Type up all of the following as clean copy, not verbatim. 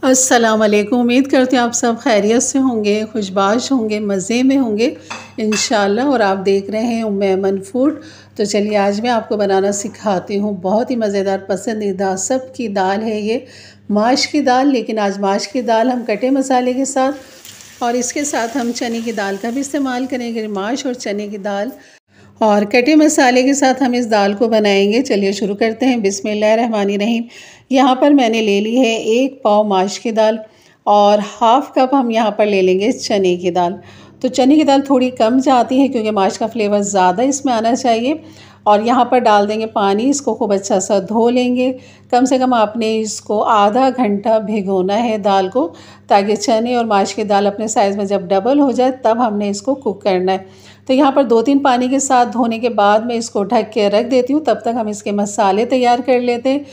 अस्सलाम वालेकुम। उम्मीद करती हूँ आप सब खैरियत से होंगे, खुशबाश होंगे, मज़े में होंगे इंशाल्लाह। और आप देख रहे हैं उम्मे अमन फूड। तो चलिए आज मैं आपको बनाना सिखाती हूँ। बहुत ही मज़ेदार पसंदीदा सबकी दाल है ये, माश की दाल। लेकिन आज माश की दाल हम कटे मसाले के साथ और इसके साथ हम चने की दाल का भी इस्तेमाल करेंगे। माश और चने की दाल और कटे मसाले के साथ हम इस दाल को बनाएंगे। चलिए शुरू करते हैं। बिस्मिल्लाहिर्रहमानिर्रहीम। यहाँ पर मैंने ले ली है 1 पाव माश की दाल और हाफ़ कप हम यहाँ पर ले लेंगे चने की दाल। तो चने की दाल थोड़ी कम जाती है क्योंकि माश का फ्लेवर ज़्यादा इसमें आना चाहिए। और यहाँ पर डाल देंगे पानी, इसको खूब अच्छा सा धो लेंगे। कम से कम आपने इसको आधा घंटा भिगोना है दाल को, ताकि चने और माश की दाल अपने साइज़ में जब डबल हो जाए तब हमने इसको कुक करना है। तो यहाँ पर 2-3 पानी के साथ धोने के बाद मैं इसको ढक के रख देती हूँ। तब तक हम इसके मसाले तैयार कर लेते हैं।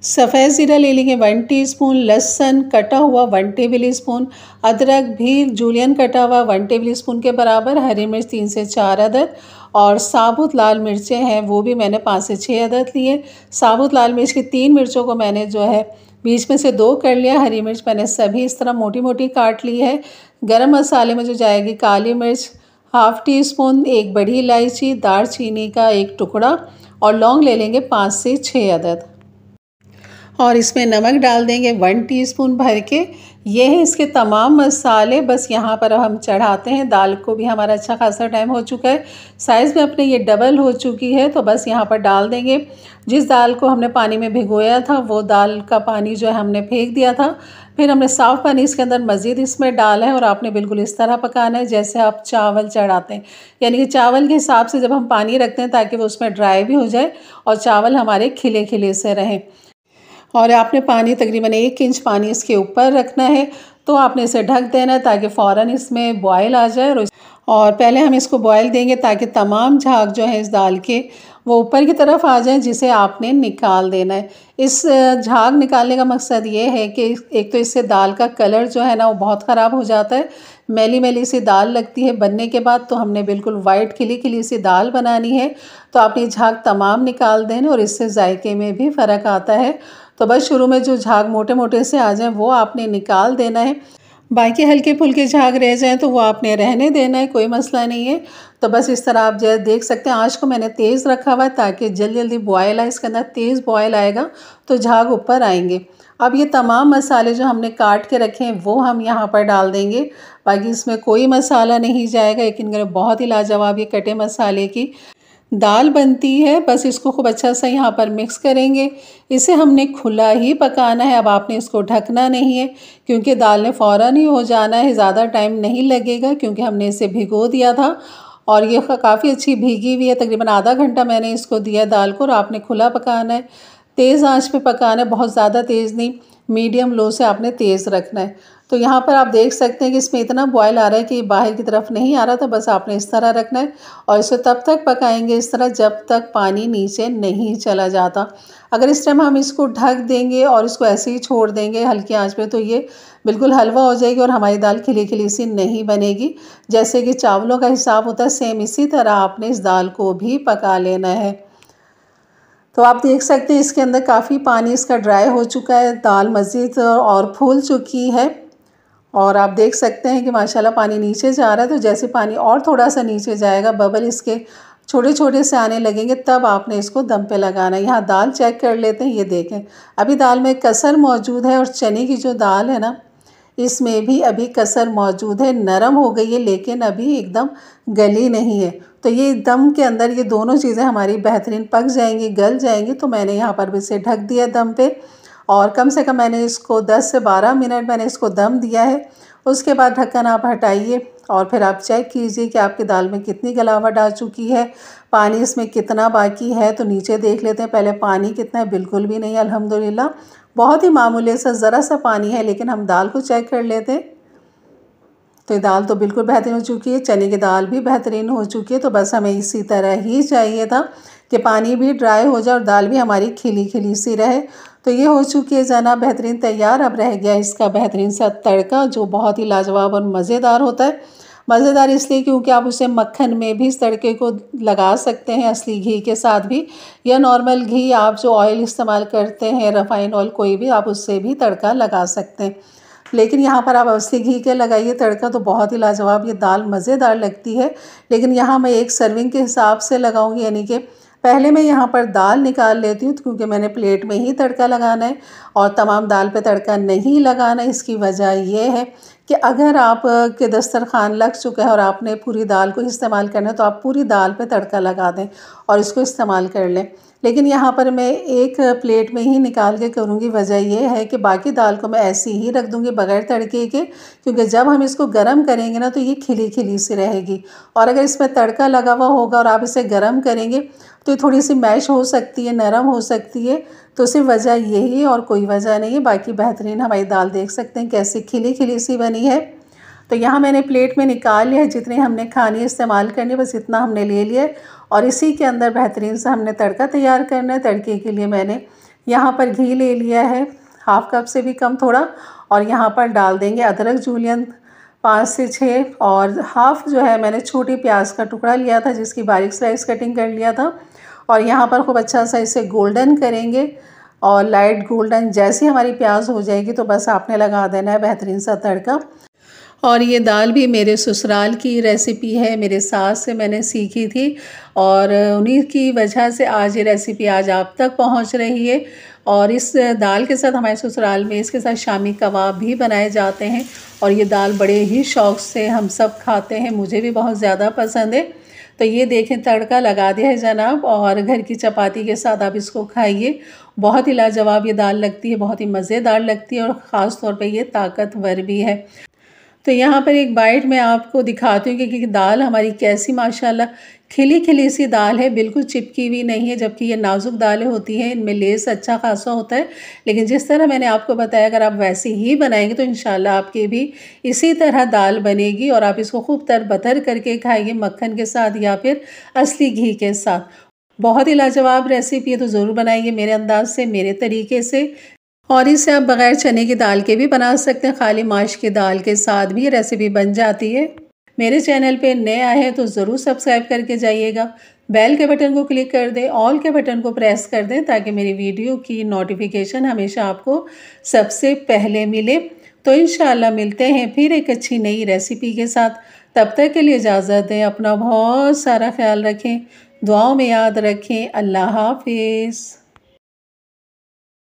सफ़ेद ज़ीरा ले लेंगे 1 टीस्पून, लहसुन कटा हुआ 1 टेबल स्पून, अदरक भी जूलियन कटा हुआ 1 टेबल स्पून के बराबर, हरी मिर्च 3 से 4 अदद और साबुत लाल मिर्चें हैं वो भी मैंने 5 से 6 अदद लिए। साबुत लाल मिर्च की 3 मिर्चों को मैंने जो है बीच में से 2 कर लिया। हरी मिर्च मैंने सभी इस तरह मोटी मोटी काट ली है। गरम मसाले में जो जाएगी काली मिर्च हाफ़ टी स्पून, 1 बड़ी इलायची, दालचीनी का 1 टुकड़ा और लौंग ले लेंगे 5 से 6 अदद। और इसमें नमक डाल देंगे 1 टीस्पून भर के। ये है इसके तमाम मसाले। बस यहाँ पर हम चढ़ाते हैं। दाल को भी हमारा अच्छा खासा टाइम हो चुका है, साइज़ में अपने ये डबल हो चुकी है। तो बस यहाँ पर डाल देंगे। जिस दाल को हमने पानी में भिगोया था वो दाल का पानी जो है हमने फेंक दिया था। फिर हमने साफ़ पानी इसके अंदर मज़ीद इसमें डाला है और आपने बिल्कुल इस तरह पकाना है जैसे आप चावल चढ़ाते हैं। यानी कि चावल के हिसाब से जब हम पानी रखते हैं ताकि वो उसमें ड्राई भी हो जाए और चावल हमारे खिले खिले से रहें। और आपने पानी तकरीबन 1 इंच पानी इसके ऊपर रखना है। तो आपने इसे ढक देना है ताकि फ़ौरन इसमें बॉयल आ जाए। और पहले हम इसको बॉयल देंगे ताकि तमाम झाग जो है इस दाल के वो ऊपर की तरफ आ जाए, जिसे आपने निकाल देना है। इस झाग निकालने का मकसद ये है कि एक तो इससे दाल का कलर जो है ना वो बहुत ख़राब हो जाता है, मैली मैली सी दाल लगती है बनने के बाद। तो हमने बिल्कुल वाइट खिली खिली सी दाल बनानी है। तो आपने झाग तमाम निकाल देने और इससे जायके में भी फ़र्क आता है। तो बस शुरू में जो झाग मोटे मोटे से आ जाएं वो आपने निकाल देना है। बाकी हल्के फुल्के झाग रह जाएं तो वो आपने रहने देना है, कोई मसला नहीं है। तो बस इस तरह आप जो देख सकते हैं आँच को मैंने तेज़ रखा हुआ है ताकि जल्दी जल्दी बॉयल आए। इसके अंदर तेज़ बॉयल आएगा तो झाग ऊपर आएंगे। अब ये तमाम मसाले जो हमने काट के रखे हैं वो हम यहाँ पर डाल देंगे। बाकी इसमें कोई मसाला नहीं जाएगा, लेकिन बहुत ही लाजवाब ये कटे मसाले की दाल बनती है। बस इसको खूब अच्छा सा यहाँ पर मिक्स करेंगे। इसे हमने खुला ही पकाना है। अब आपने इसको ढकना नहीं है क्योंकि दाल ने फ़ौरन ही हो जाना है, ज़्यादा टाइम नहीं लगेगा क्योंकि हमने इसे भिगो दिया था और ये काफ़ी अच्छी भीगी हुई है। तकरीबन आधा घंटा मैंने इसको दिया दाल को। और आपने खुला पकाना है, तेज़ आंच पे पकाना है, बहुत ज़्यादा तेज़ नहीं, मीडियम लो से आपने तेज़ रखना है। तो यहाँ पर आप देख सकते हैं कि इसमें इतना बॉयल आ रहा है कि बाहर की तरफ नहीं आ रहा। तो बस आपने इस तरह रखना है और इसे तब तक पकाएंगे इस तरह जब तक पानी नीचे नहीं चला जाता। अगर इस टाइम हम इसको ढक देंगे और इसको ऐसे ही छोड़ देंगे हल्की आंच पे तो ये बिल्कुल हलवा हो जाएगी और हमारी दाल खिली खिली सी नहीं बनेगी। जैसे कि चावलों का हिसाब होता है, सेम इसी तरह आपने इस दाल को भी पका लेना है। तो आप देख सकते हैं इसके अंदर काफ़ी पानी इसका ड्राई हो चुका है, दाल मज़ीद और फूल चुकी है। और आप देख सकते हैं कि माशाल्लाह पानी नीचे जा रहा है। तो जैसे पानी और थोड़ा सा नीचे जाएगा, बबल इसके छोटे छोटे से आने लगेंगे, तब आपने इसको दम पे लगाना है। यहाँ दाल चेक कर लेते हैं। ये देखें अभी दाल में कसर मौजूद है और चने की जो दाल है ना इसमें भी अभी कसर मौजूद है, नरम हो गई है लेकिन अभी एकदम गली नहीं है। तो ये दम के अंदर ये दोनों चीज़ें हमारी बेहतरीन पक जाएंगी, गल जाएंगी। तो मैंने यहाँ पर भी इसे ढक दिया दम पे और कम से कम मैंने इसको 10 से 12 मिनट मैंने इसको दम दिया है। उसके बाद ढक्कन आप हटाइए और फिर आप चेक कीजिए कि आपकी दाल में कितनी गलावट आ चुकी है, पानी इसमें कितना बाकी है। तो नीचे देख लेते हैं पहले पानी कितना है। बिल्कुल भी नहीं, अल्हम्दुलिल्लाह बहुत ही मामूली सा ज़रा सा पानी है। लेकिन हम दाल को चेक कर लेते हैं। तो ये दाल तो बिल्कुल बेहतरीन हो चुकी है, चने की दाल भी बेहतरीन हो चुकी है। तो बस हमें इसी तरह ही चाहिए था कि पानी भी ड्राई हो जाए और दाल भी हमारी खिली खिली सी रहे। तो ये हो चुकी है जना बेहतरीन तैयार। अब रह गया इसका बेहतरीन सा तड़का जो बहुत ही लाजवाब और मज़ेदार होता है। मज़ेदार इसलिए क्योंकि आप उसे मक्खन में भी इस तड़के को लगा सकते हैं, असली घी के साथ भी, या नॉर्मल घी आप जो ऑयल इस्तेमाल करते हैं, रिफाइंड ऑयल कोई भी, आप उससे भी तड़का लगा सकते हैं। लेकिन यहाँ पर आप असली घी के लगाइए तड़का तो बहुत ही लाजवाब ये दाल मज़ेदार लगती है। लेकिन यहाँ मैं एक सर्विंग के हिसाब से लगाऊंगी, यानी कि पहले मैं यहाँ पर दाल निकाल लेती हूँ क्योंकि मैंने प्लेट में ही तड़का लगाना है और तमाम दाल पे तड़का नहीं लगाना। इसकी वजह ये है कि अगर आप के दस्तरखान लग चुका है और आपने पूरी दाल को इस्तेमाल करना है तो आप पूरी दाल पे तड़का लगा दें और इसको इस्तेमाल कर लें। लेकिन यहाँ पर मैं एक प्लेट में ही निकाल के करूँगी। वजह यह है कि बाकी दाल को मैं ऐसी ही रख दूँगी बग़ैर तड़के के, क्योंकि जब हम इसको गर्म करेंगे ना तो ये खिली खिली सी रहेगी, और अगर इसमें तड़का लगा हुआ होगा और आप इसे गर्म करेंगे तो ये थोड़ी सी मैश हो सकती है, नरम हो सकती है। तो सिर्फ वजह यही है और कोई वजह नहीं है। बाकी बेहतरीन हमारी दाल देख सकते हैं कैसी खिली खिली सी बनी है। तो यहाँ मैंने प्लेट में निकाल लिया है, जितनी हमने खानी इस्तेमाल करनी बस इतना हमने ले लिया और इसी के अंदर बेहतरीन से हमने तड़का तैयार करना है। तड़के के लिए मैंने यहाँ पर घी ले लिया है, हाफ़ कप से भी कम थोड़ा, और यहाँ पर डाल देंगे अदरक जूलियन 5 से 6, और हाफ़ जो है मैंने छोटी प्याज का टुकड़ा लिया था जिसकी बारीक स्लाइस कटिंग कर लिया था। और यहाँ पर खूब अच्छा सा इसे गोल्डन करेंगे और लाइट गोल्डन जैसी हमारी प्याज हो जाएगी तो बस आपने लगा देना है बेहतरीन सा तड़का। और ये दाल भी मेरे ससुराल की रेसिपी है, मेरे सास से मैंने सीखी थी और उन्हीं की वजह से आज ये रेसिपी आज आप तक पहुंच रही है। और इस दाल के साथ हमारे ससुराल में इसके साथ शामी कबाब भी बनाए जाते हैं और ये दाल बड़े ही शौक़ से हम सब खाते हैं, मुझे भी बहुत ज़्यादा पसंद है। तो ये देखें तड़का लगा दिया है जनाब, और घर की चपाती के साथ आप इसको खाइए, बहुत ही लाजवाब ये दाल लगती है, बहुत ही मज़ेदार लगती है और ख़ास तौर पे ये ताकतवर भी है। तो यहाँ पर एक बाइट मैं आपको दिखाती हूँ कि दाल हमारी कैसी माशाल्लाह खिली खिली सी दाल है, बिल्कुल चिपकी हुई नहीं है। जबकि ये नाजुक दालें होती हैं इनमें लेस अच्छा खासा होता है, लेकिन जिस तरह मैंने आपको बताया अगर आप वैसे ही बनाएंगे तो इंशाल्लाह आपके भी इसी तरह दाल बनेगी और आप इसको खूब तरबतर करके खाइए मक्खन के साथ या फिर असली घी के साथ। बहुत ही लाजवाब रेसिपी है, तो ज़रूर बनाइए मेरे अंदाज से, मेरे तरीके से। और इसे आप बग़ैर चने की दाल के भी बना सकते हैं, खाली माश की दाल के साथ भी रेसिपी बन जाती है। मेरे चैनल पे नए आए हैं तो ज़रूर सब्सक्राइब करके जाइएगा, बेल के बटन को क्लिक कर दें, ऑल के बटन को प्रेस कर दें ताकि मेरी वीडियो की नोटिफिकेशन हमेशा आपको सबसे पहले मिले। तो इंशाल्लाह मिलते हैं फिर एक अच्छी नई रेसिपी के साथ। तब तक के लिए इजाज़त दें, अपना बहुत सारा ख्याल रखें, दुआओं में याद रखें। अल्लाह हाफिज़।